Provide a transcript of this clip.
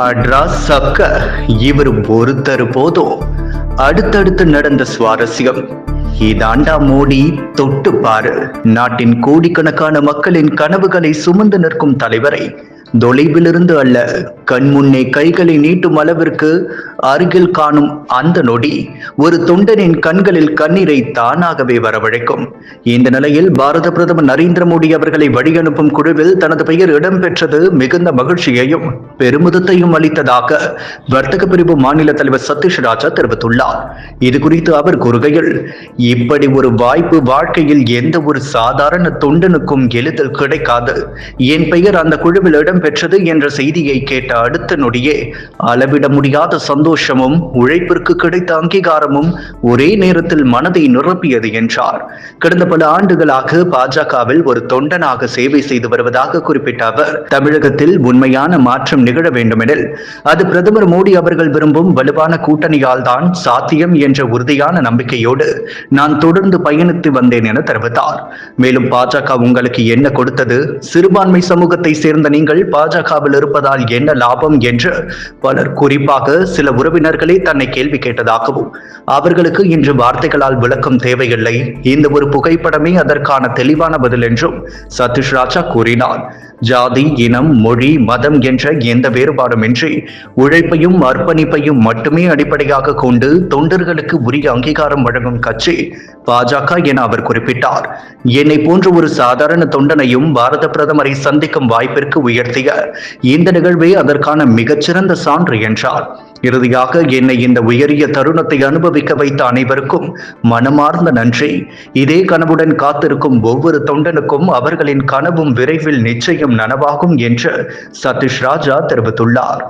அட்ரா சக்க இவர் ஒருத்தர் போதும். அடுத்தடுத்து நடந்த சுவாரஸ்யம். இதாண்டா மோடி, தொட்டு பாரு. நாட்டின் கோடிக்கணக்கான மக்களின் கனவுகளை சுமந்து நிற்கும் தலைவரை தொலைவிலிருந்து அல்ல, கண்முன்னே கைகளை நீட்டும் அளவிற்கு அருகில் காணும் அந்த நொடி ஒரு தொண்டனின் கண்களில் கண்ணீரை தானாகவே வரவழைக்கும். இந்த நிலையில் பாரத பிரதமர் நரேந்திர மோடி அவர்களை வழியனுப்பும் குழுவில் தனது பெயர் இடம்பெற்றது மிகுந்த மகிழ்ச்சியையும் பெருமிதத்தையும் அளித்ததாக வர்த்தக பிரிவு மாநில தலைவர் சதீஷ் ராஜா தெரிவித்துள்ளார். இது குறித்து அவர் கூறுகையில், இப்படி ஒரு வாய்ப்பு வாழ்க்கையில் எந்த ஒரு சாதாரண தொண்டனுக்கும் எளிதில் கிடைக்காது. என் பெயர் அந்த குழுவில் இடம்பெற்றது என்ற செய்தியை கேட்ட அடுத்த நொடியே அளவிட முடியாத சந்தோஷமும் உழைப்பிற்கு கிடைத்த அங்கீகாரமும் ஒரே நேரத்தில் மனதை நிரப்பியது என்றார். கடந்த பல ஆண்டுகளாக பாஜகவில் ஒரு தொண்டனாக சேவை செய்து வருவதாக குறிப்பிட்ட அவர், தமிழகத்தில் உண்மையான மாற்றம் நிகழ வேண்டுமெனில் அது பிரதமர் மோடி அவர்கள் விரும்பும் வலுவான கூட்டணியால் தான் சாத்தியம் என்ற உறுதியான நம்பிக்கையோடு நான் தொடர்ந்து பயணித்து வந்தேன் என தெரிவித்தார். மேலும் பாஜக உங்களுக்கு என்ன கொடுத்தது? சிறுபான்மை சமூகத்தை சேர்ந்த நீங்கள் பாஜகவில் இருப்பதால் என்ன லாபம் என்று பலர், குறிப்பாக சில உறவினர்களே தன்னை கேள்வி கேட்டதாகவும், அவர்களுக்கு இன்று வார்த்தைகளால் விளக்கம் தேவையில்லை, இந்த ஒரு புகைப்படமே அதற்கான தெளிவான பதில் என்றும் சதீஷ் ராஜா கூறினார். ஜாதி, இனம், மொழி, மதம் என்ற எந்த வேறுபாடுமின்றி உழைப்பையும் அர்ப்பணிப்பையும் மட்டுமே அடிப்படையாக கொண்டு தொண்டர்களுக்கு உரிய அங்கீகாரம் வழங்கும் கட்சி பாஜக என அவர் குறிப்பிட்டார். என்னை போன்ற ஒரு சாதாரண தொண்டனையும் பாரத பிரதமரை சந்திக்கும் வாய்ப்பிற்கு உயர்த்திய இந்த நிகழ்வே அதற்கான மிகச்சிறந்த சான்று என்றார். இறுதியாக, என்னை இந்த உயரிய தருணத்தை அனுபவிக்க வைத்த அனைவருக்கும் மனமார்ந்த நன்றி. இதே கனவுடன் காத்திருக்கும் ஒவ்வொரு தொண்டனுக்கும் அவர்களின் கனவும் விரைவில் நிச்சயம் நனவாகும் என்று சதீஷ் ராஜா தெரிவித்துள்ளார்.